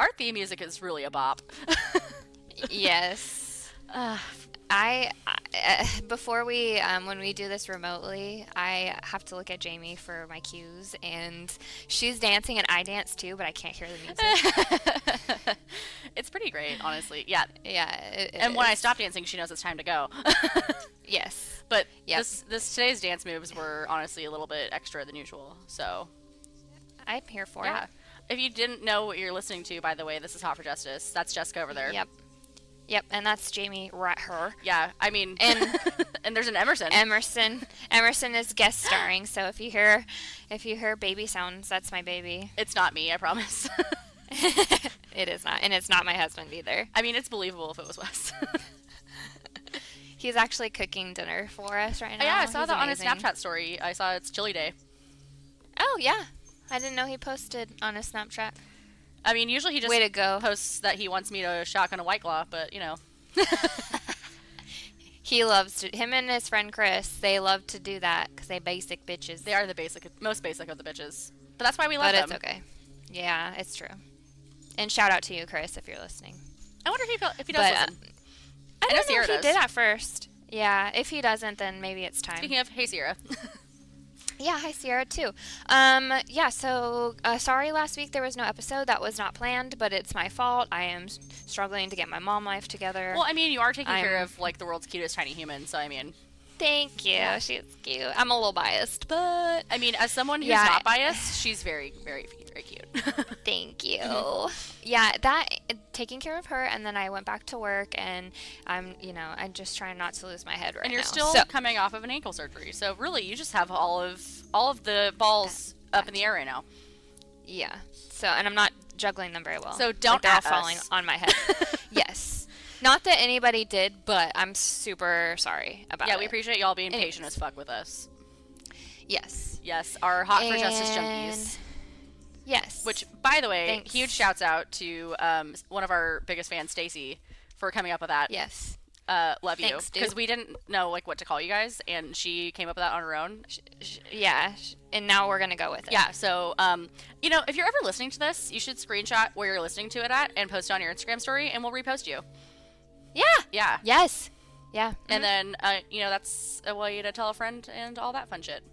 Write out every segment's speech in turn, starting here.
our theme music is really a bop. Yes. Before we when we do this remotely, I have to look at Jamie for my cues, and she's dancing and I dance too, but I can't hear the music. It's pretty great, honestly. Yeah. Yeah, And when I stop dancing, she knows it's time to go. Yes. But Yep. this today's dance moves were honestly a little bit extra than usual. So I'm here for yeah. it. If you didn't know what you're listening to, by the way, this is Hot for Justice. That's Jessica over there. Yep. Yep, and that's Jamie her. Yeah, I mean, And and there's an Emerson. Emerson is guest starring, so if you hear baby sounds, that's my baby. It's not me, I promise. It is not, and it's not my husband either. I mean, it's believable if it was Wes. He's actually cooking dinner for us right now. Yeah, I saw He's that amazing. on his Snapchat story. I saw it's Chili Day. Oh yeah, I didn't know he posted on his Snapchat. I mean, usually he just Way to go. posts that he wants me to shotgun a White Claw, but, you know. He loves to. Him and his friend Chris, they love to do that because they basic bitches. They are the most basic of the bitches. But that's why we love But them. it's okay. Yeah, it's true. And shout out to you, Chris, if you're listening. I wonder if he does listen. I know don't know Sierra if he does. did at first. Yeah, if he doesn't, then maybe it's time. Speaking of, hey, Sierra. Yeah, hi Sierra too. Yeah, so sorry last week there was no episode. That was not planned, but it's my fault. I am struggling to get my mom life together. Well, I mean, you are taking care of, like, the world's cutest tiny human, so, I mean... Thank you. Yeah. She's cute. I'm a little biased, but... I mean, as someone who's not biased, she's very, very, very cute. Thank you. Yeah, taking care of her, and then I went back to work, and I'm just trying not to lose my head right now. And you're still coming off of an ankle surgery, so really, you just have all of the balls up in the air right now. Yeah. So, and I'm not juggling them very well. So don't they're all at falling us. on my head. Yes. Not that anybody did, but I'm super sorry about it. Yeah, we appreciate y'all being patient as fuck with us. Yes. Yes, our Hot for Justice junkies. Yes. Which, by the way, Thanks. huge shouts out to one of our biggest fans, Stacy, for coming up with that. Yes. Love you. Thanks, dude. Because we didn't know what to call you guys, and she came up with that on her own. Yeah, and now we're gonna go with it. Yeah, so, if you're ever listening to this, you should screenshot where you're listening to it at and post it on your Instagram story, and we'll repost you. Yeah. Yeah. Yes. Yeah. And then, that's a way to tell a friend and all that fun shit.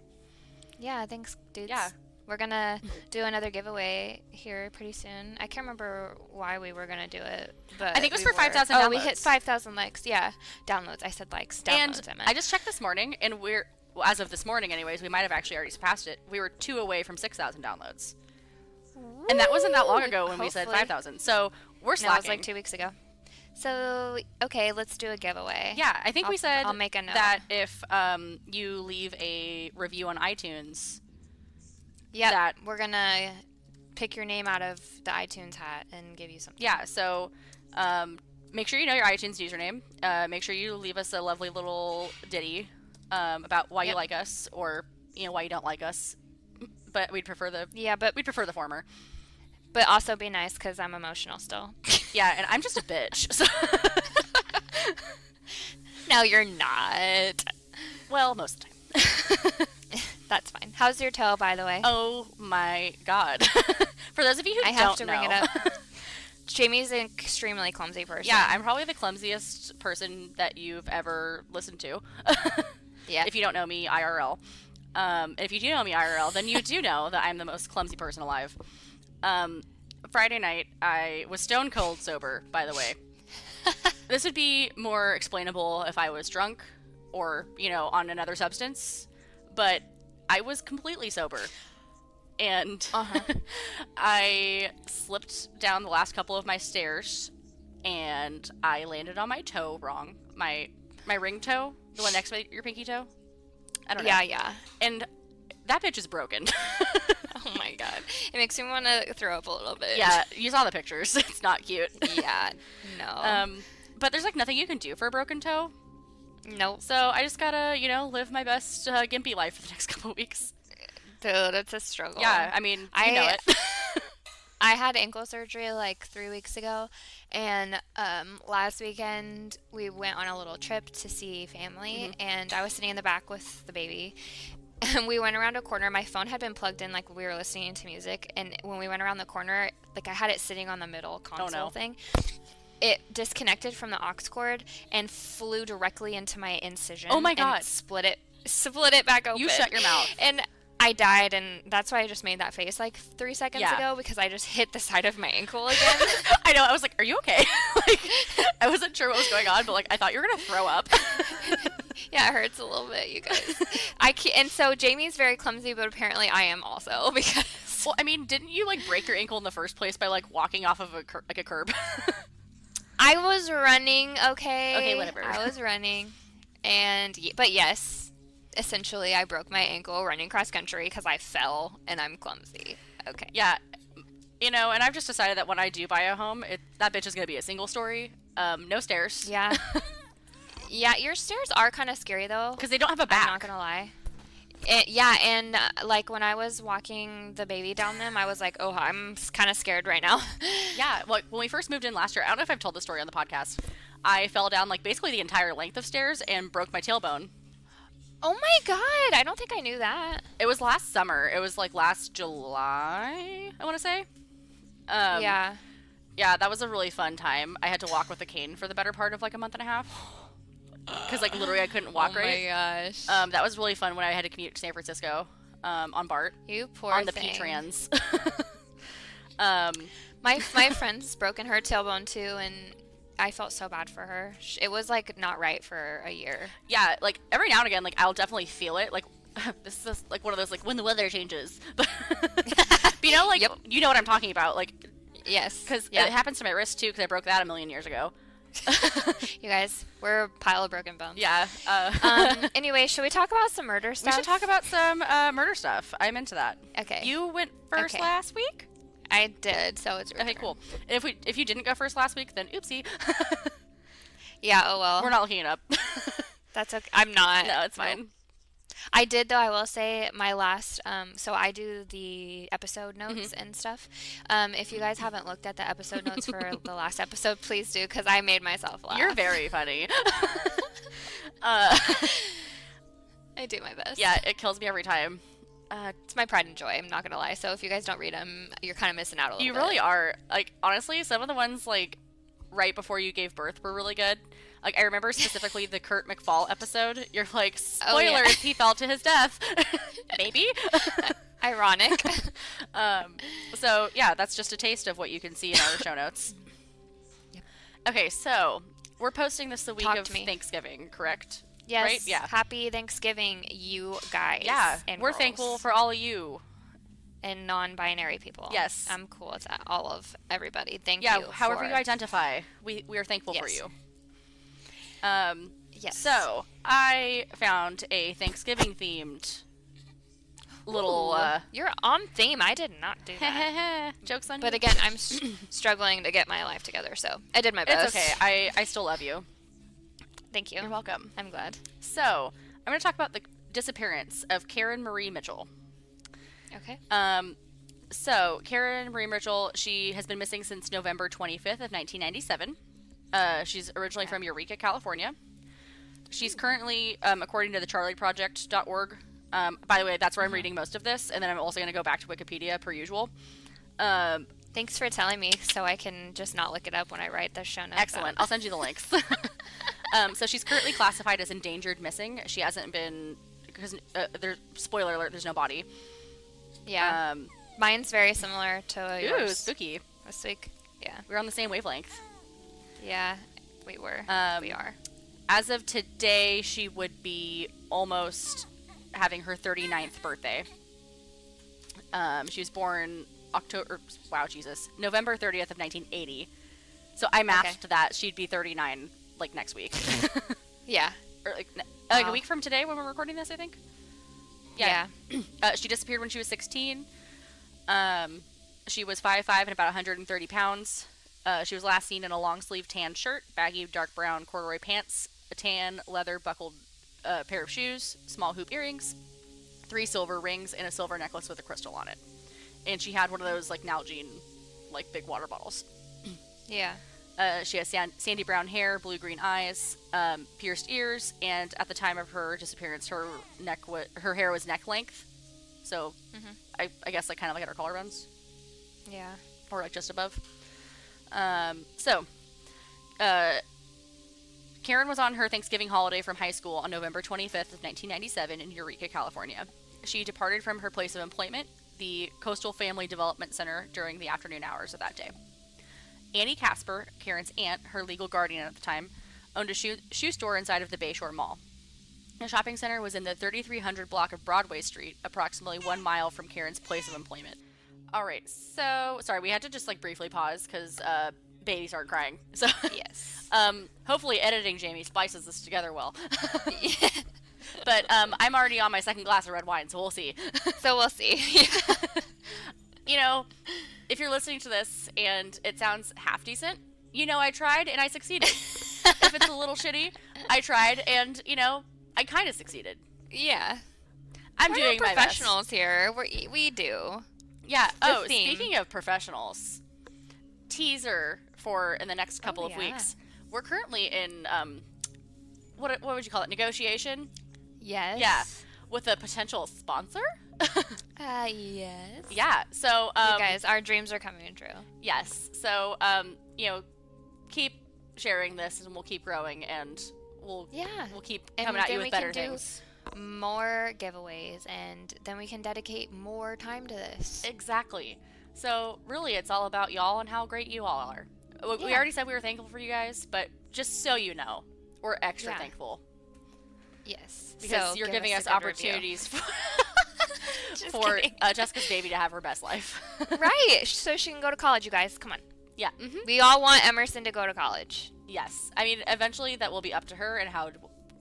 Yeah, thanks, dudes. Yeah. We're gonna do another giveaway here pretty soon. I can't remember why we were gonna do it, but I think it was for 5,000 downloads. Oh, we hit 5,000 likes. Yeah, downloads. I said likes. Downloads. And I meant. I just checked this morning, and as of this morning, anyways, we might have actually already surpassed it. We were 2 away from 6,000 downloads, and that wasn't that long ago when we said 5,000. So we're slacking. No, it was like 2 weeks ago. So, okay, let's do a giveaway. Yeah, I think we said I'll make a note. that if you leave a review on iTunes, yeah, we're gonna pick your name out of the iTunes hat and give you something. Yeah, so make sure you know your iTunes username. Make sure you leave us a lovely little ditty about why you like us, or why you don't like us. But we'd prefer the former. But also be nice, because I'm emotional still. Yeah, and I'm just a bitch. So No, you're not. Well, most of the time. That's fine. How's your toe, by the way? Oh my god. For those of you who don't know. I have to bring it up. Jamie's an extremely clumsy person. Yeah, I'm probably the clumsiest person that you've ever listened to. Yeah. If you don't know me IRL. If you do know me IRL, then you do know that I'm the most clumsy person alive. Friday night, I was stone cold sober, by the way. This would be more explainable if I was drunk or, on another substance. But I was completely sober. And I slipped down the last couple of my stairs, and I landed on my toe wrong. My ring toe, the one next to your pinky toe. I don't know. Yeah. And that bitch is broken. Oh my god. It makes me want to throw up a little bit. Yeah, you saw the pictures. It's not cute. Yeah, no. But there's nothing you can do for a broken toe. Nope. So I just gotta, live my best gimpy life for the next couple of weeks. Dude, it's a struggle. Yeah, I mean, you know it. I had ankle surgery like 3 weeks ago, and last weekend we went on a little trip to see family, and I was sitting in the back with the baby, and we went around a corner. My phone had been plugged in, like we were listening to music, and when we went around the corner, like I had it sitting on the middle console thing. It disconnected from the aux cord and flew directly into my incision. Oh my God. And split it back open. You shut your mouth. And I died, and that's why I just made that face like 3 seconds ago, because I just hit the side of my ankle again. I know. I was like, "Are you okay?" Like, I wasn't sure what was going on, but like, I thought you were gonna throw up. Yeah, it hurts a little bit, you guys. And so Jamie's very clumsy, but apparently I am also, because. Well, I mean, didn't you like break your ankle in the first place by like walking off of a curb? I was running. Okay, whatever. I was running, but yes, essentially I broke my ankle running cross country because I fell and I'm clumsy. Okay. Yeah, and I've just decided that when I do buy a home, that bitch is gonna be a single story, no stairs. Yeah. Yeah, your stairs are kind of scary though. Because they don't have a back. I'm not gonna lie. And like when I was walking the baby down them, I was like, oh, I'm kind of scared right now. Yeah, well, when we first moved in last year, I don't know if I've told this story on the podcast. I fell down like basically the entire length of stairs and broke my tailbone. Oh my God, I don't think I knew that. It was last summer. It was like last July, I want to say. Yeah. Yeah, that was a really fun time. I had to walk with a cane for the better part of like a month and a half. Because like literally I couldn't walk right. Oh my gosh. That was really fun when I had to commute to San Francisco on BART. You poor on the thing. P-Trans. My friend's broken her tailbone too, and I felt so bad for her. It was like not right for a year. Yeah, like every now and again, like I'll definitely feel it. Like this is like one of those like when the weather changes. But you know, like you know what I'm talking about. Like yes, because it happens to my wrist too. Because I broke that a million years ago. You guys, we're a pile of broken bones. Yeah. Anyway, should we talk about some murder stuff? We should talk about some murder stuff. I'm into that. Okay. You went first last week? I did, so it's your okay. turn. Cool. If you didn't go first last week, then oopsie. Yeah. Oh well. We're not looking it up. That's okay. I'm not. No, it's fine. I did though. I will say my last. So I do the episode notes and stuff. If you guys haven't looked at the episode notes for the last episode, please do, because I made myself laugh. You're very funny. I do my best. Yeah, it kills me every time. It's my pride and joy. I'm not gonna lie. So if you guys don't read them, you're kind of missing out a little bit. You really are. Like honestly, some of the ones like right before you gave birth were really good. Like I remember specifically the Kurt McFall episode. You're like, spoilers, he fell to his death. Maybe. Ironic. So yeah, that's just a taste of what you can see in our show notes. Yep. Okay, so we're posting this the week Talk of to me. Thanksgiving, correct? Yes. Right? Yeah. Happy Thanksgiving, you guys. Yeah. And we're girls. thankful for all of you. And non-binary people. Yes. I'm cool with that. All of everybody. Thank you. Yeah, however you identify, we are thankful for you. Yes. So, I found a Thanksgiving-themed little... You're on theme. I did not do that. Jokes on But you. again, I'm struggling to get my life together, so I did my best. It's okay. I still love you. Thank you. You're welcome. I'm glad. So, I'm going to talk about the disappearance of Karen Marie Mitchell. Okay. So, Karen Marie Mitchell, she has been missing since November 25th of 1997. She's originally from Eureka, California. She's currently, according to the charlieproject.org, by the way, that's where I'm reading most of this, and then I'm also going to go back to Wikipedia per usual. Thanks for telling me so I can just not look it up when I write the show notes. Excellent. I'll send you the links. So she's currently classified as endangered missing. She hasn't been, because spoiler alert, there's no body. Yeah. Mine's very similar to yours. Ooh, spooky. This week. Yeah. We're on the same wavelength. Yeah, we were. We are. As of today, she would be almost having her 39th birthday. She was born November 30th of 1980. So I mathed that she'd be 39 like next week. Yeah. Or like a week from today when we're recording this, I think. Yeah. She disappeared when she was 16. She was 5'5" and about 130 pounds. She was last seen in a long-sleeve tan shirt, baggy dark brown corduroy pants, a tan leather buckled pair of shoes, small hoop earrings, 3 silver rings, and a silver necklace with a crystal on it. And she had one of those like Nalgene, like big water bottles. Yeah. She has sandy brown hair, blue-green eyes, pierced ears, and at the time of her disappearance, her hair was neck length. So, I guess like kind of like at her collarbones. Yeah. Or like just above. Karen was on her Thanksgiving holiday from high school on November 25th of 1997 in Eureka, California. She departed from her place of employment, the Coastal Family Development Center, during the afternoon hours of that day. Annie Casper, Karen's aunt, her legal guardian at the time, owned a shoe store inside of the Bayshore Mall. The shopping center was in the 3300 block of Broadway Street, approximately 1 mile from Karen's place of employment. All right, so sorry, we had to just like briefly pause because baby started crying. So yes, hopefully editing Jamie splices this together well. But I'm already on my second glass of red wine, so we'll see. So we'll see. You know, if you're listening to this and it sounds half decent, you know I tried and I succeeded. If it's a little shitty, I tried and, you know, I kind of succeeded. Yeah. I'm doing my best. Professionals here. We do. Yeah. Oh, speaking of professionals, teaser for in the next couple of weeks. We're currently in, what would you call it, negotiation? Yes. Yeah. With a potential sponsor? Yes. Yeah. So, you guys, our dreams are coming true. Yes. So, you know, keep sharing this and we'll keep growing and we'll keep coming at you with better things. More giveaways and then we can dedicate more time to this. Exactly. So, really, it's all about y'all and how great you all are. We already said we were thankful for you guys, but just so you know, we're extra thankful. Yes. Because you're giving us opportunities for Jessica's baby to have her best life. Right. So she can go to college, you guys. Come on. Yeah. We all want Emerson to go to college. Yes. I mean, eventually that will be up to her and how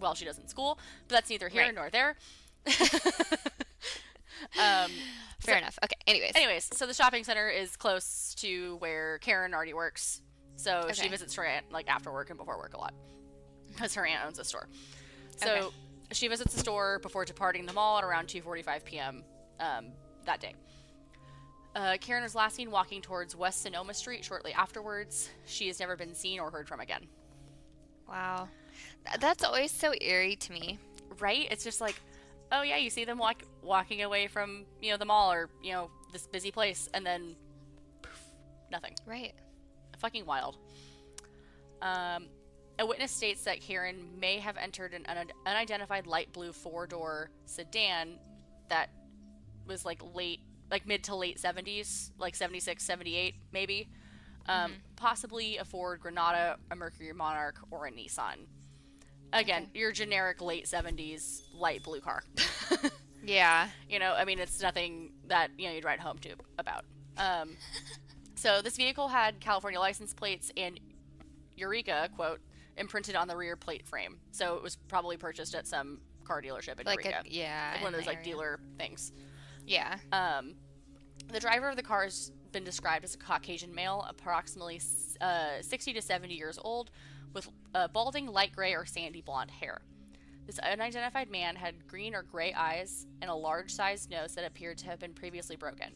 well she does in school, but that's neither here nor there. Fair enough. Okay. Anyways, so the shopping center is close to where Karen already works. So she visits her aunt like after work and before work a lot because her aunt owns a store. So she visits the store before departing the mall at around 2:45 p.m. That day. Karen was last seen walking towards West Sonoma Street shortly afterwards. She has never been seen or heard from again. Wow. That's always so eerie to me. Right? It's just like, oh yeah, you see them walking away from, you know, the mall or, you know, this busy place and then poof, nothing. Right. Fucking wild. A witness states that Karen may have entered an unidentified light blue 4-door sedan that was like mid to late 70s, like 76, 78 maybe. Possibly a Ford Granada, a Mercury Monarch, or a Nissan. Again, your generic late 70s light blue car. Yeah. You know, I mean, it's nothing that, you know, you'd write home to about. So this vehicle had California license plates and Eureka, quote, imprinted on the rear plate frame. So it was probably purchased at some car dealership in Eureka. Like one of those like dealer things. Yeah. The driver of the car has been described as a Caucasian male, approximately 60 to 70 years old, with balding light gray or sandy blonde hair. This unidentified man had green or gray eyes and a large-sized nose that appeared to have been previously broken.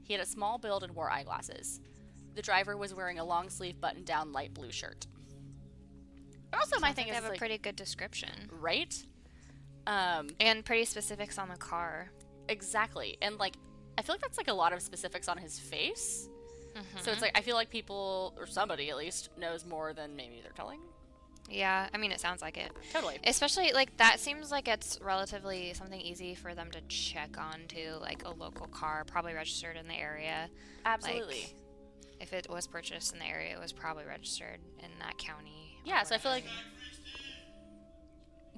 He had a small build and wore eyeglasses. The driver was wearing a long-sleeve button-down light blue shirt. Also, my thing is, they have like, a pretty good description, right? And pretty specifics on the car. Exactly, and like, I feel like that's like a lot of specifics on his face. So it's like I feel like people, or somebody at least, knows more than maybe they're telling. Yeah, I mean, it sounds like it. Totally. Especially, like, that seems like it's relatively something easy for them to check onto, like, a local car, probably registered in the area. Absolutely. Like, if it was purchased in the area, it was probably registered in that county. Yeah, so I feel like...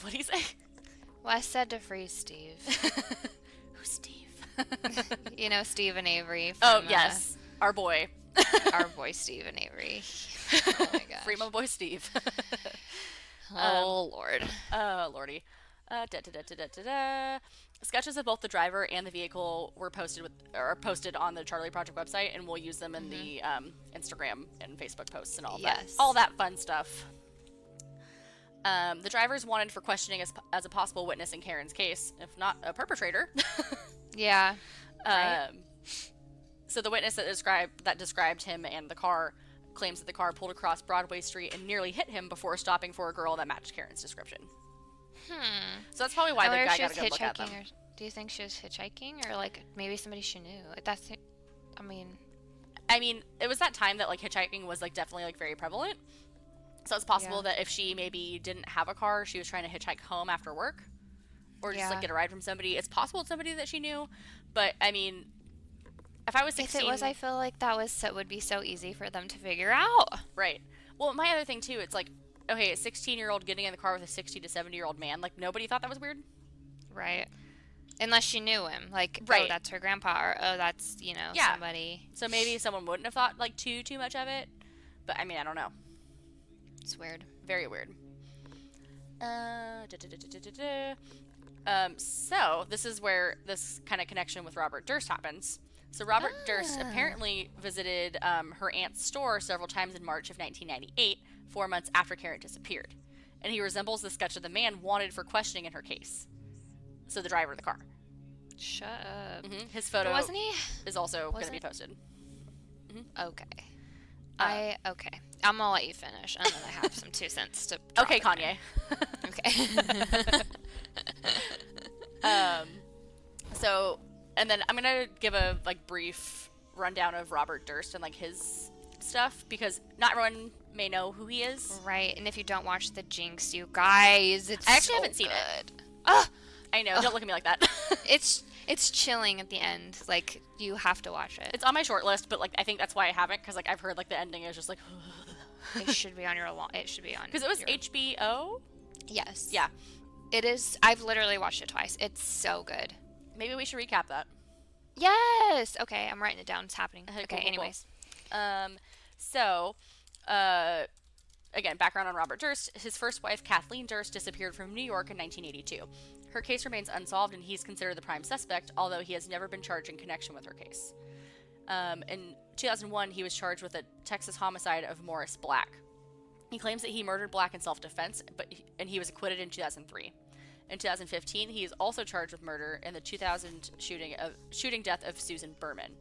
What'd he say? Well, I said to free Steve. Who's Steve? You know, Steve and Avery. From, yes. Our boy. Our boy Steve and Avery. Oh my gosh. Free my boy Steve. Oh, Lord. Oh, Lordy. Sketches of both the driver and the vehicle were posted on the Charlie Project website, and we'll use them in the Instagram and Facebook posts and all that fun stuff. The driver's wanted for questioning as a possible witness in Karen's case, if not a perpetrator. Yeah. Right. So the witness that described him and the car claims that the car pulled across Broadway Street and nearly hit him before stopping for a girl that matched Karen's description. So that's probably why the guy got a good look at them. Do you think she was hitchhiking, or like maybe somebody she knew? Like that's, I mean, it was that time that like hitchhiking was like definitely like very prevalent. So it's possible that if she maybe didn't have a car, she was trying to hitchhike home after work, or just like get a ride from somebody. It's possible it's somebody that she knew, but I mean, if I was 16, if it was, I feel like that would be so easy for them to figure out. Right. Well, my other thing too, it's like, okay, a 16-year-old getting in the car with a 60 to 70-year-old man, like nobody thought that was weird, right? Unless she knew him, like, right. Oh, that's her grandpa, or oh, that's somebody. So maybe someone wouldn't have thought like too much of it, but I mean, I don't know. It's weird. Very weird. So this is where this kind of connection with Robert Durst happens. So Robert Durst apparently visited her aunt's store several times in March of 1998, 4 months after Karen disappeared. And he resembles the sketch of the man wanted for questioning in her case. So the driver of the car. Shut up. His photo wasn't he? is also going to be posted. Okay. Okay. I'm gonna let you finish, and then I have some 2 cents to. Okay, Kanye. Okay. So, and then I'm gonna give a like brief rundown of Robert Durst and like his stuff, because not everyone may know who he is. Right, and if you don't watch The Jinx, you guys, I actually haven't seen it. I know. Don't look at me like that. It's chilling at the end. Like, you have to watch it. It's on my short list, but like I think that's why I haven't, because like I've heard like the ending is just like. It should be on your. It should be on. Because it was HBO. Yes. Yeah. It is. I've literally watched it twice. It's so good. Maybe we should recap that. Yes. Okay, I'm writing it down. It's happening. Okay. Cool, Anyways. Cool. So, again, background on Robert Durst. His first wife, Kathleen Durst, disappeared from New York in 1982. Her case remains unsolved, and he's considered the prime suspect, although he has never been charged in connection with her case. In 2001, he was charged with a Texas homicide of Morris Black. He claims that he murdered Black in self-defense, and he was acquitted in 2003. In 2015, he is also charged with murder in the 2000 shooting death of Susan Berman.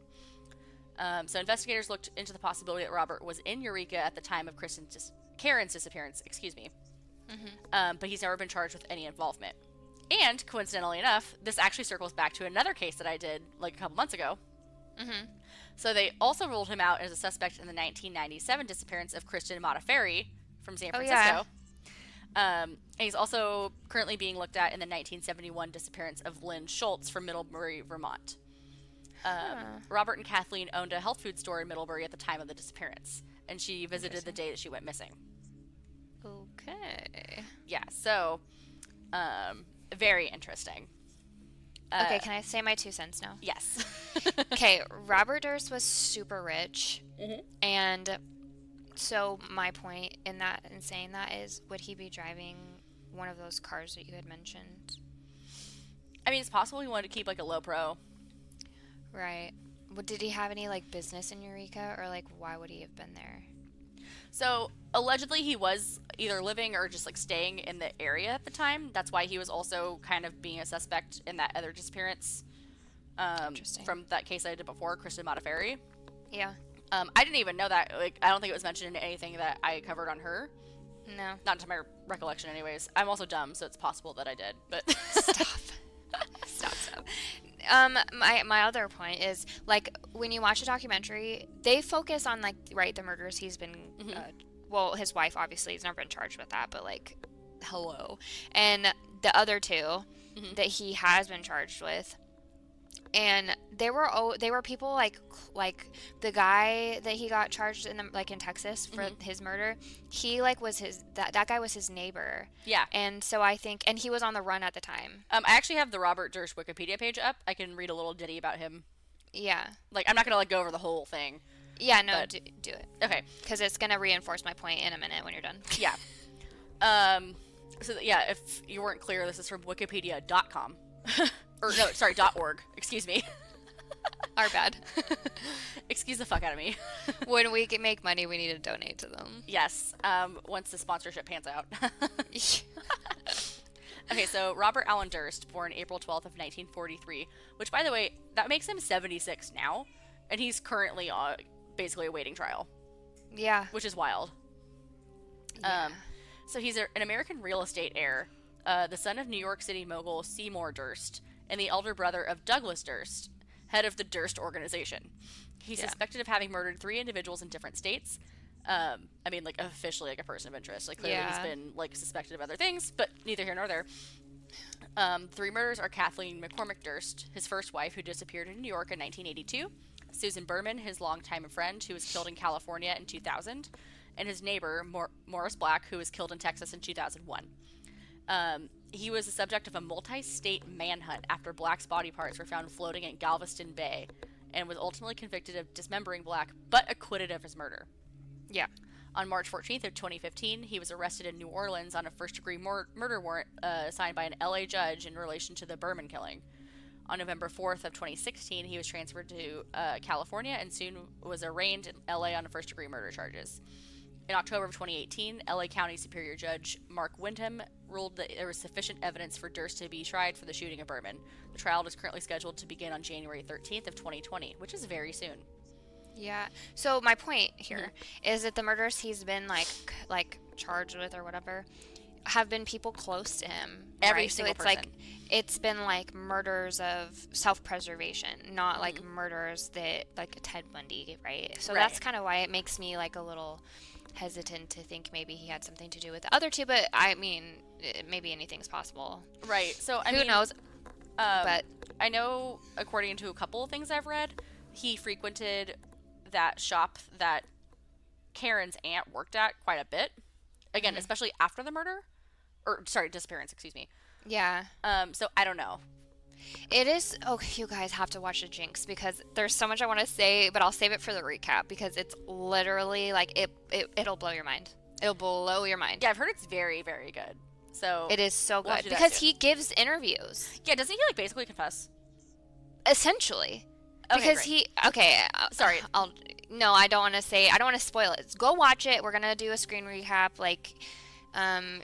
So investigators looked into the possibility that Robert was in Eureka at the time of Karen's disappearance. But he's never been charged with any involvement. And coincidentally enough, this actually circles back to another case that I did like a couple months ago. So they also ruled him out as a suspect in the 1997 disappearance of Kristen Modafferi from San Francisco. And he's also currently being looked at in the 1971 disappearance of Lynn Schultz from Middlebury, Vermont. Robert and Kathleen owned a health food store in Middlebury at the time of the disappearance, and she visited the day that she went missing. Okay. Yeah, so very interesting. Okay, can I say my 2 cents now? Yes. Okay, Robert Durst was super rich, and so my point in saying that is, would he be driving one of those cars that you had mentioned? I mean, it's possible he wanted to keep like a low pro. Right. Well, did he have any like business in Eureka, or like why would he have been there? So allegedly he was either living or just like staying in the area at the time. That's why he was also kind of being a suspect in that other disappearance from that case I did before, Kristen Modafferi. Yeah. I didn't even know that. Like, I don't think it was mentioned in anything that I covered on her. No. Not to my recollection anyways. I'm also dumb, so it's possible that I did. But Stop. My other point is, like, when you watch a documentary, they focus on, like, right, the murders he's been, well, his wife, obviously, has never been charged with that, but, like, hello. And the other two that he has been charged with, and they were people like the guy that he got charged in in Texas for his murder. He was that guy was his neighbor. Yeah. And so I think, and he was on the run at the time. I actually have the Robert Durst Wikipedia page up. I can read a little ditty about him. Yeah. Like, I'm not gonna go over the whole thing. Yeah. No. Do it. Okay. Because it's gonna reinforce my point in a minute when you're done. Yeah. So yeah, if you weren't clear, this is from Wikipedia.com. Or no, sorry, .org. Excuse me. Our bad. Excuse the fuck out of me. When we can make money, we need to donate to them. Yes. Once the sponsorship pans out. Okay, so Robert Allen Durst, born April 12th of 1943, which, by the way, that makes him 76 now, and he's currently basically awaiting trial. Yeah. which is wild. Yeah. So he's an American real estate heir, the son of New York City mogul Seymour Durst, and the elder brother of Douglas Durst, head of the Durst organization. He's suspected of having murdered 3 individuals in different states. I mean, like, officially, like, a person of interest. Like, clearly he's been, like, suspected of other things, but neither here nor there. 3 murders are Kathleen McCormick Durst, his first wife, who disappeared in New York in 1982, Susan Berman, his longtime friend, who was killed in California in 2000, and his neighbor, Morris Black, who was killed in Texas in 2001. He was the subject of a multi-state manhunt after Black's body parts were found floating in Galveston Bay, and was ultimately convicted of dismembering Black, but acquitted of his murder. Yeah. On March 14th of 2015, he was arrested in New Orleans on a first-degree murder warrant signed by an LA judge in relation to the Berman killing. On November 4th of 2016, he was transferred to California and soon was arraigned in LA on first-degree murder charges. In October of 2018, LA County Superior Judge Mark Wyndham ruled that there was sufficient evidence for Durst to be tried for the shooting of Berman. The trial is currently scheduled to begin on January 13th of 2020, which is very soon. Yeah. So my point here is that the murders he's been like charged with or whatever have been people close to him. Every right? single So person. like it's been like murders of self-preservation, not like murders that like Ted Bundy, right? So that's kind of why it makes me like a little hesitant to think maybe he had something to do with the other 2, but I mean maybe anything's possible. Right. So Who knows? But I know, according to a couple of things I've read, he frequented that shop that Karen's aunt worked at quite a bit. Again, especially after the murder. Or, sorry, disappearance, excuse me. yeah. So I don't know. It is. Oh, you guys have to watch The Jinx because there's so much I want to say, but I'll save it for the recap because it's literally like it'll blow your mind. It'll blow your mind. Yeah, I've heard it's very, very good. So It is so we'll have good to do that because soon. he gives interviews Yeah, doesn't he like basically confess? essentially. Okay, Because great. he okay. Sorry. I don't want to say. I don't want to spoil it. Go watch it. We're gonna do a screen recap. Like,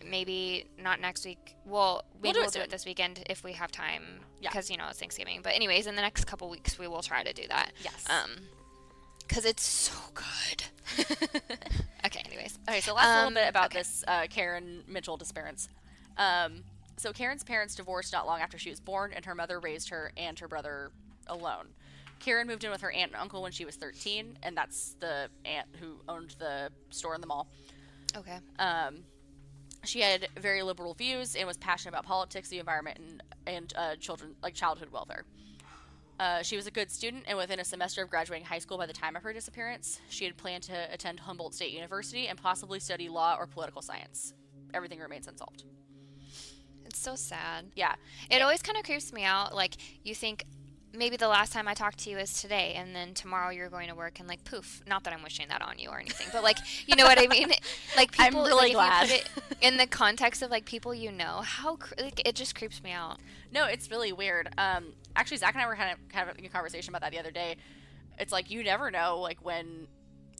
maybe not next week. Well, maybe we'll do soon. it this weekend if we have time. Yeah. Because it's Thanksgiving. But anyways, in the next couple weeks, we will try to do that. Yes. Because it's so good. Okay. Anyways. Okay, so last little bit about this Karen Mitchell disappearance. So Karen's parents divorced not long after she was born, and her mother raised her and her brother alone. Karen moved in with her aunt and uncle when she was 13, and that's the aunt who owned the store in the mall. Okay. She had very liberal views and was passionate about politics, the environment, and childhood welfare. She was a good student, and within a semester of graduating high school by the time of her disappearance, she had planned to attend Humboldt State University and possibly study law or political science. Everything remains unsolved. It's so sad. Yeah. It always kind of creeps me out. Like, you think maybe the last time I talked to you is today, and then tomorrow you're going to work, and like, poof. Not that I'm wishing that on you or anything, but like, you know what I mean? Like, people. I'm really like, glad. If you put it in the context of like people like it just creeps me out. No, it's really weird. Actually, Zach and I were kind of having a conversation about that the other day. It's like you never know, like when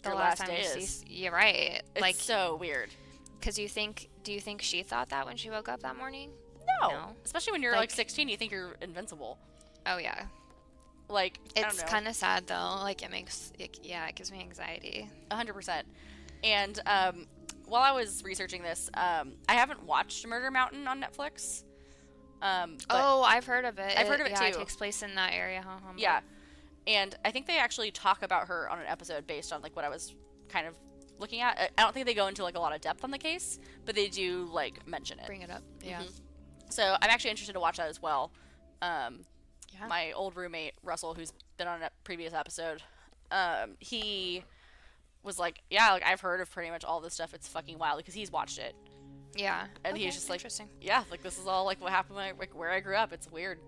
The your last last time day you is. you're right. It's Like, so weird. because do you think she thought that when she woke up that morning? No. No. Especially when you're Like- like 16, you think you're invincible. Oh yeah. Like, I don't It's know. kind of sad though. Like it gives me anxiety. 100%. And while I was researching this, I haven't watched Murder Mountain on Netflix. But I've heard of it. I've heard of it, Yeah, it too. takes place in that area. yeah. And I think they actually talk about her on an episode based on like what I was kind of looking at. I don't think they go into like a lot of depth on the case, but they do like mention it. Bring it up. Yeah. So I'm actually interested to watch that as well. Yeah. My old roommate Russell, who's been on a previous episode, he was like, "Yeah, like I've heard of pretty much all this stuff. It's fucking wild," because he's watched it, Yeah. and Okay, he's just like, interesting. "Yeah, like this is all like what happened where I grew up. It's weird."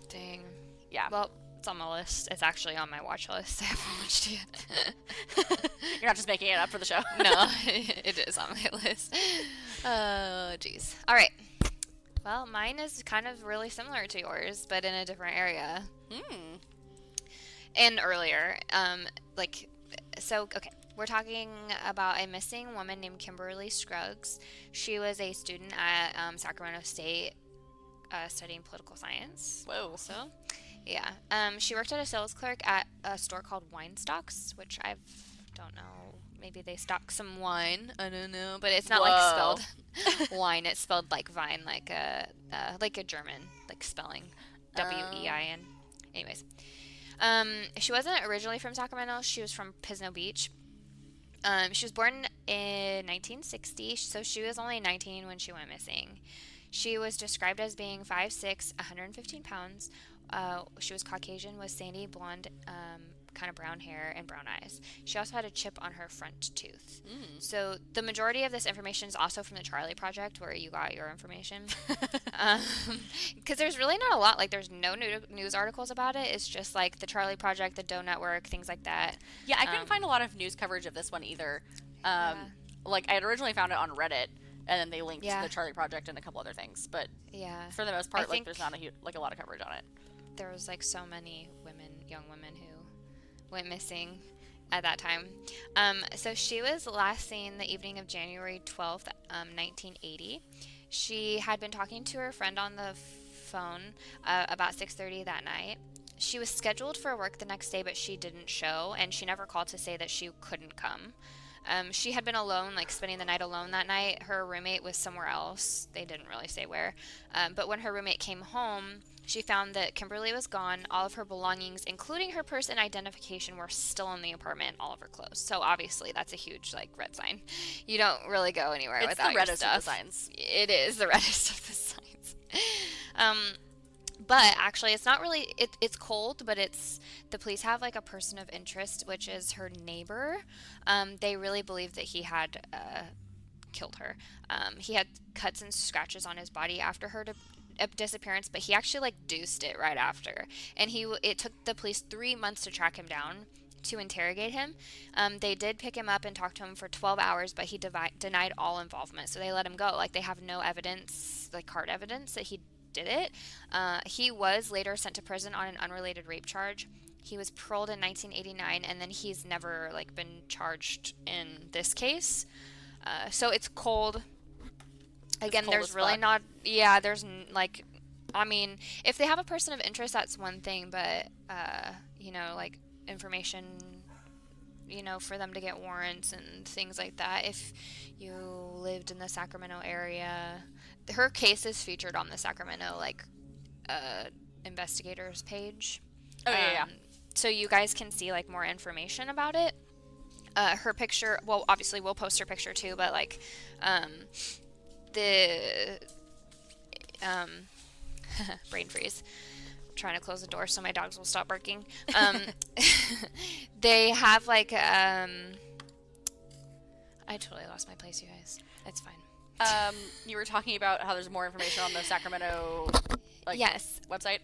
Dang. Yeah, Well, it's on my list. It's actually on my watch list. I haven't watched it yet. you're not just making it up for the show. No, it is on my list. Oh, jeez. All right. Well, mine is kind of really similar to yours, but in a different area. And earlier. Okay. We're talking about a missing woman named Kimberly Scruggs. She was a student at Sacramento State studying political science. Whoa. So, yeah. She worked at a sales clerk at a store called Wine Stocks, which I've don't know. Maybe they stock some wine. I don't know, but it's not Whoa. like spelled wine. It's spelled like vine, like a German like spelling, Wein. Anyways, she wasn't originally from Sacramento. She was from Pismo Beach. She was born in 1960, so she was only 19 when she went missing. She was described as being 5'6", 115 pounds. She was Caucasian with sandy blonde, kind of brown hair and brown eyes. She also had a chip on her front tooth. So the majority of this information is also from the Charlie Project, where you got your information. Because there's really not a lot. Like, there's no news articles about it. It's just like the Charlie Project, the Doe Network, things like that. Yeah, I couldn't find a lot of news coverage of this one either. Like, I had originally found it on Reddit, and then they linked to the Charlie Project and a couple other things. But for the most part, like, there's not a lot of coverage on it. There was like so many young women who went missing at that time. So she was last seen the evening of January 12th, 1980. She had been talking to her friend on the phone about 6:30 that night. She was scheduled for work the next day, but she didn't show, and she never called to say that she couldn't come. She had been alone, like spending the night alone that night. Her roommate was somewhere else. They didn't really say where. But when her roommate came home, she found that Kimberly was gone. All of her belongings, including her purse and identification, were still in the apartment, all of her clothes. So obviously that's a huge like red sign. You don't really go anywhere without your stuff. It's the reddest of the signs. It is the reddest of the signs. But actually, it's not really, it's cold, but the police have like a person of interest, which is her neighbor. They really believe that he had killed her. He had cuts and scratches on his body after her disappearance, but he actually like deuced it right after. And it took the police 3 months to track him down to interrogate him. They did pick him up and talk to him for 12 hours, but he denied all involvement. So they let him go. Like, they have no evidence, like hard evidence that he did it. He was later sent to prison on an unrelated rape charge. He was paroled in 1989, and then he's never like been charged in this case. So it's cold. Again, there's really not. Yeah, there's like, I mean, if they have a person of interest, that's one thing, but like information, for them to get warrants and things like that. If you lived in the Sacramento area, her case is featured on the Sacramento investigators page. Oh yeah. So you guys can see like more information about it. Her picture. Well, obviously we'll post her picture too, but like, brain freeze. I'm trying to close the door so my dogs will stop barking. They have like I totally lost my place, you guys. It's fine. You were talking about how there's more information on the Sacramento yes website.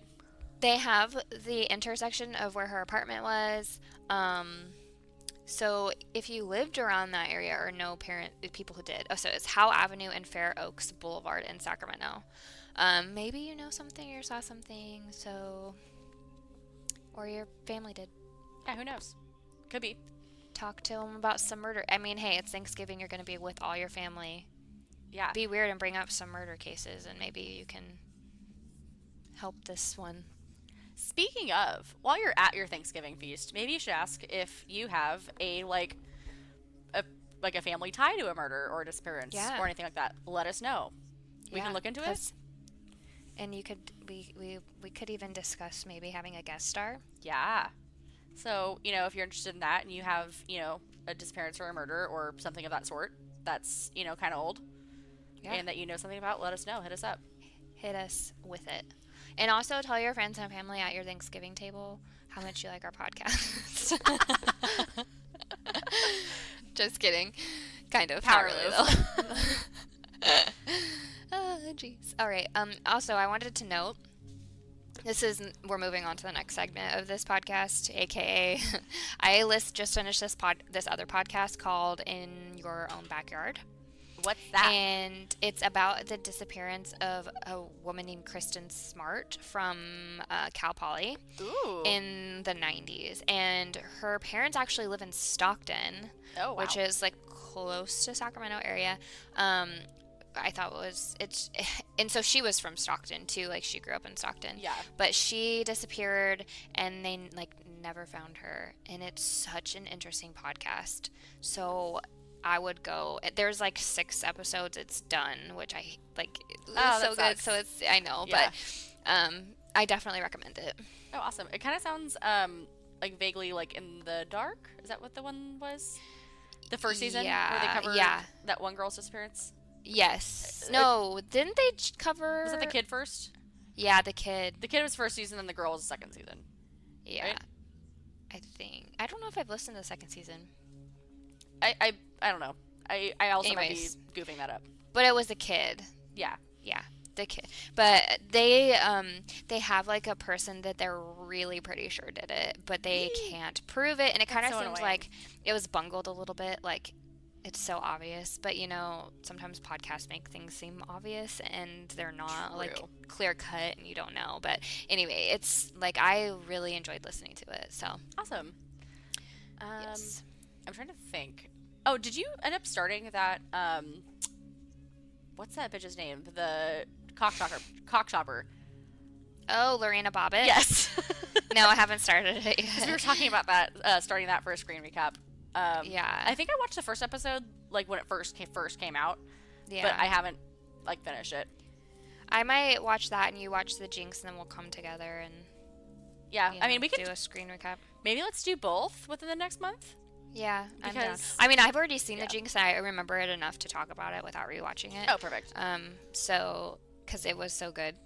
They have the intersection of where her apartment was. So if you lived around that area or know people who did. So it's Howe Avenue and Fair Oaks Boulevard in Sacramento. Maybe you know something or saw something, or your family did. Yeah, who knows? Could be. Talk to them about some murder. I mean, hey, it's Thanksgiving. You're going to be with all your family. Yeah. Be weird and bring up some murder cases, and maybe you can help this one. Speaking of, while you're at your Thanksgiving feast, maybe you should ask if you have a family tie to a murder or a disappearance or anything like that. Let us know. We can look into it. And we could even discuss maybe having a guest star. Yeah. So, if you're interested in that and you have, a disappearance or a murder or something of that sort that's, kind of old and that you know something about, let us know. Hit us up. Hit us with it. And also tell your friends and family at your Thanksgiving table how much you like our podcast. Just kidding. Kind of. Power move. Oh, jeez. All right. Also, I wanted to note, we're moving on to the next segment of this podcast, aka I just finished this other podcast called In Your Own Backyard. What's that? And it's about the disappearance of a woman named Kristen Smart from Cal Poly in the 90s. And her parents actually live in Stockton, which is like close to Sacramento area. I thought and so she was from Stockton too, like she grew up in Stockton. Yeah. But she disappeared and they like never found her, and it's such an interesting podcast. So I would go. There's like 6 episodes. It's done, which I like. It's so good. So it's I know, but I definitely recommend it. Oh, awesome! It kind of sounds like vaguely like In the Dark. Is that what the one was? The first season where they covered that one girl's disappearance. Yes. No, didn't they cover? Was it the kid first? Yeah, the kid. The kid was first season, and the girl was second season. Yeah. Right? I think. I don't know if I've listened to the second season. I don't know. I also might be goofing that up. But it was the kid. Yeah. Yeah, the kid. But they have like a person that they're really pretty sure did it, but they can't prove it, and it kind of seems like it was bungled a little bit. Like, it's so obvious, but you know, sometimes podcasts make things seem obvious and they're not like clear cut and you don't know. But anyway, it's like I really enjoyed listening to it. So awesome. Yes. I'm trying to think. Oh, did you end up starting that what's that bitch's name? The cock chopper. Oh, Lorena Bobbitt? Yes. No, I haven't started it yet. Because we were talking about that, starting that for a screen recap. Yeah. I think I watched the first episode, like, when it first came out. Yeah. But I haven't, like, finished it. I might watch that and you watch The Jinx, and then we'll come together and... Yeah, I mean, we could do a screen recap. Maybe let's do both within the next month. Yeah, I'm down. I mean, I've already seen The Jinx, and I remember it enough to talk about it without rewatching it. Oh, perfect. So, because it was so good.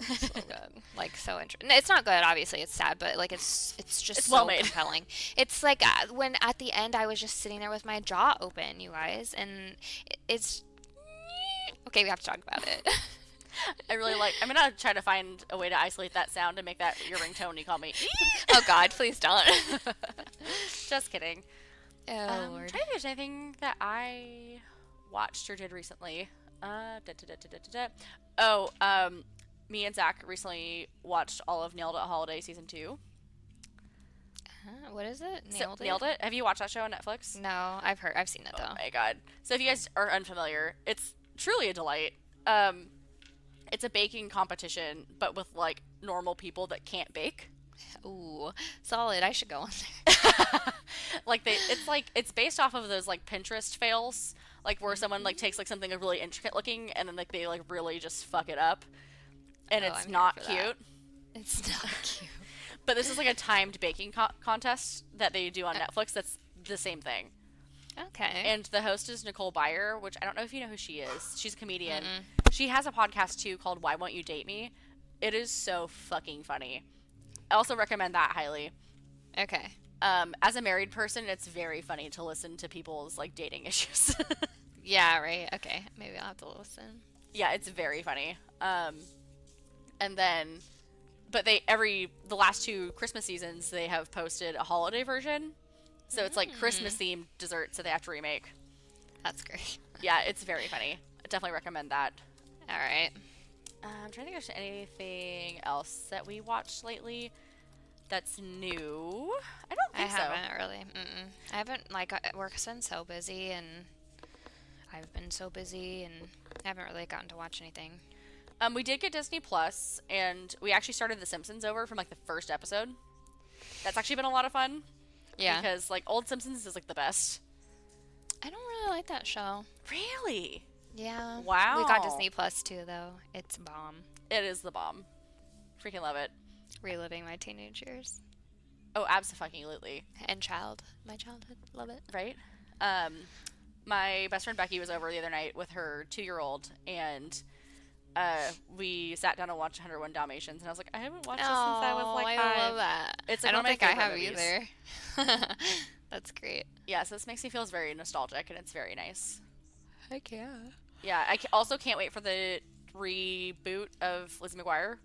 So good. Like, so interesting. It's not good, obviously. It's sad, but, like, it's just so well compelling. It's like, when at the end, I was just sitting there with my jaw open, you guys, and it's... Okay, we have to talk about it. I really like... I'm going to try to find a way to isolate that sound and make that your ringtone when you call me. Oh, God, please don't. Just kidding. Oh, Lord. I'm trying to think if there's anything that I watched or did recently. Me and Zach recently watched all of Nailed It Holiday Season 2. What is it? Nailed It? Have you watched that show on Netflix? No, I've seen it, though. Oh, my God. So if you guys are unfamiliar, it's truly a delight. It's a baking competition, but with, like, normal people that can't bake. Ooh, solid. I should go on there. It's based off of those, like, Pinterest fails, like, where someone, like, takes, like, something really intricate looking, and then, like, they, like, really just fuck it up. And it's not cute. It's not cute. But this is, like, a timed baking contest that they do on Netflix that's the same thing. Okay. And the host is Nicole Byer, which I don't know if you know who she is. She's a comedian. She has a podcast, too, called Why Won't You Date Me? It is so fucking funny. I also recommend that highly. Okay. As a married person, it's very funny to listen to people's, like, dating issues. Yeah, right. Okay. Maybe I'll have to listen. Yeah, it's very funny. And then, but the last 2 Christmas seasons, they have posted a holiday version. So it's like Christmas-themed desserts that they have to remake. That's great. Yeah, it's very funny. I definitely recommend that. All right. I'm trying to think if there's anything else that we watched lately that's new. I don't think so. I haven't really. I haven't, like, work's been so busy, and I've been so busy, and I haven't really gotten to watch anything. We did get Disney Plus, and we actually started The Simpsons over from, like, the first episode. That's actually been a lot of fun. Yeah. Because, like, old Simpsons is, like, the best. I don't really like that show. Really? Yeah. Wow. We got Disney Plus, too, though. It's bomb. It is the bomb. Freaking love it. Reliving my teenage years. Oh, absolutely. And my childhood. Love it. Right? My best friend Becky was over the other night with her 2-year-old, and we sat down and watched 101 Dalmatians, and I was like, I haven't watched this since I was like 5. I love that. It's like I don't think I have movies. either. That's great. Yeah, so this makes me feel very nostalgic, and it's very nice. Heck yeah. Yeah, I also can't wait for the reboot of Lizzie McGuire.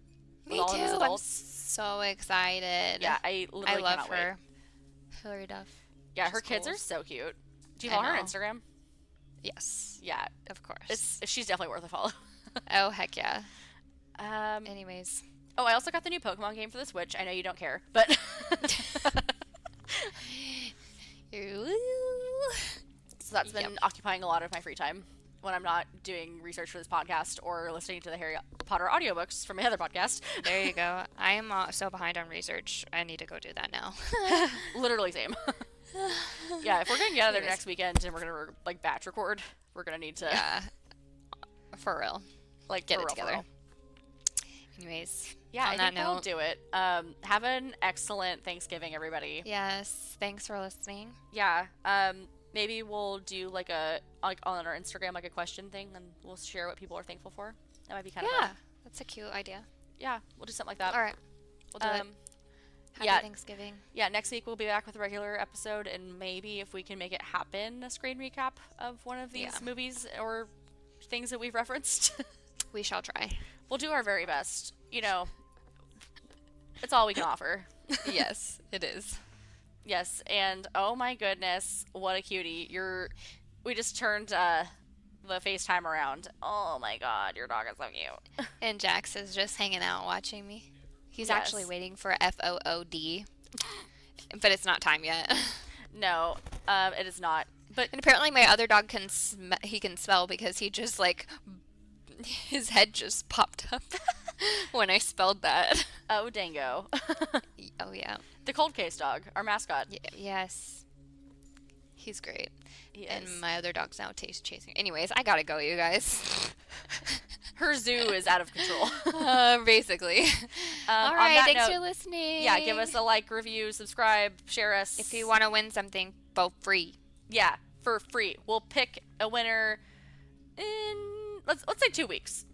Me too. I'm so excited. Yeah, I literally love cannot her. Wait. Hilary Duff. Yeah, her kids are so cute. Do you follow her on Instagram? Yes. Yeah. Of course. She's definitely worth a follow. Oh, heck yeah. Anyways. Oh, I also got the new Pokemon game for the Switch. I know you don't care, but... So that's been occupying a lot of my free time when I'm not doing research for this podcast or listening to the Harry Potter audiobooks from my other podcast. There you go. I am so behind on research. I need to go do that now. Literally same. Yeah, if we're going to get out there next weekend and we're going to like batch record, we're going to need to... Yeah. For real. Like, get it together. Anyways. Yeah, on I think that we'll note, do it. Have an excellent Thanksgiving, everybody. Yes. Thanks for listening. Yeah. Maybe we'll do like on our Instagram, like a question thing, and we'll share what people are thankful for. That might be kind of fun. That's a cute idea. Yeah, we'll do something like that. All right. We'll do it. Happy Thanksgiving. Yeah, next week we'll be back with a regular episode, and maybe if we can make it happen, a screen recap of one of these movies or things that we've referenced. We shall try. We'll do our very best. You know, it's all we can offer. Yes, it is. Yes, and oh my goodness, what a cutie. We just turned the FaceTime around. Oh my god, your dog is so cute. And Jax is just hanging out watching me. He's actually waiting for FOOD. But it's not time yet. No, it is not. But and apparently my other dog can spell because he just like his head just popped up when I spelled that. Oh, dango. Oh yeah. The cold case dog, our mascot. Yes. He's great. He is. And my other dog's now chasing. Anyways, I gotta go, you guys. Her zoo is out of control. Basically. All right, thanks for listening. Yeah, give us a like, review, subscribe, share us. If you want to win something, for free. Yeah, for free. We'll pick a winner in let's say 2 weeks.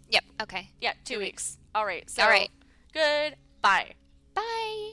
Yep. Okay. Yeah, 2 weeks. All right. So, all right. Good. Bye. Bye.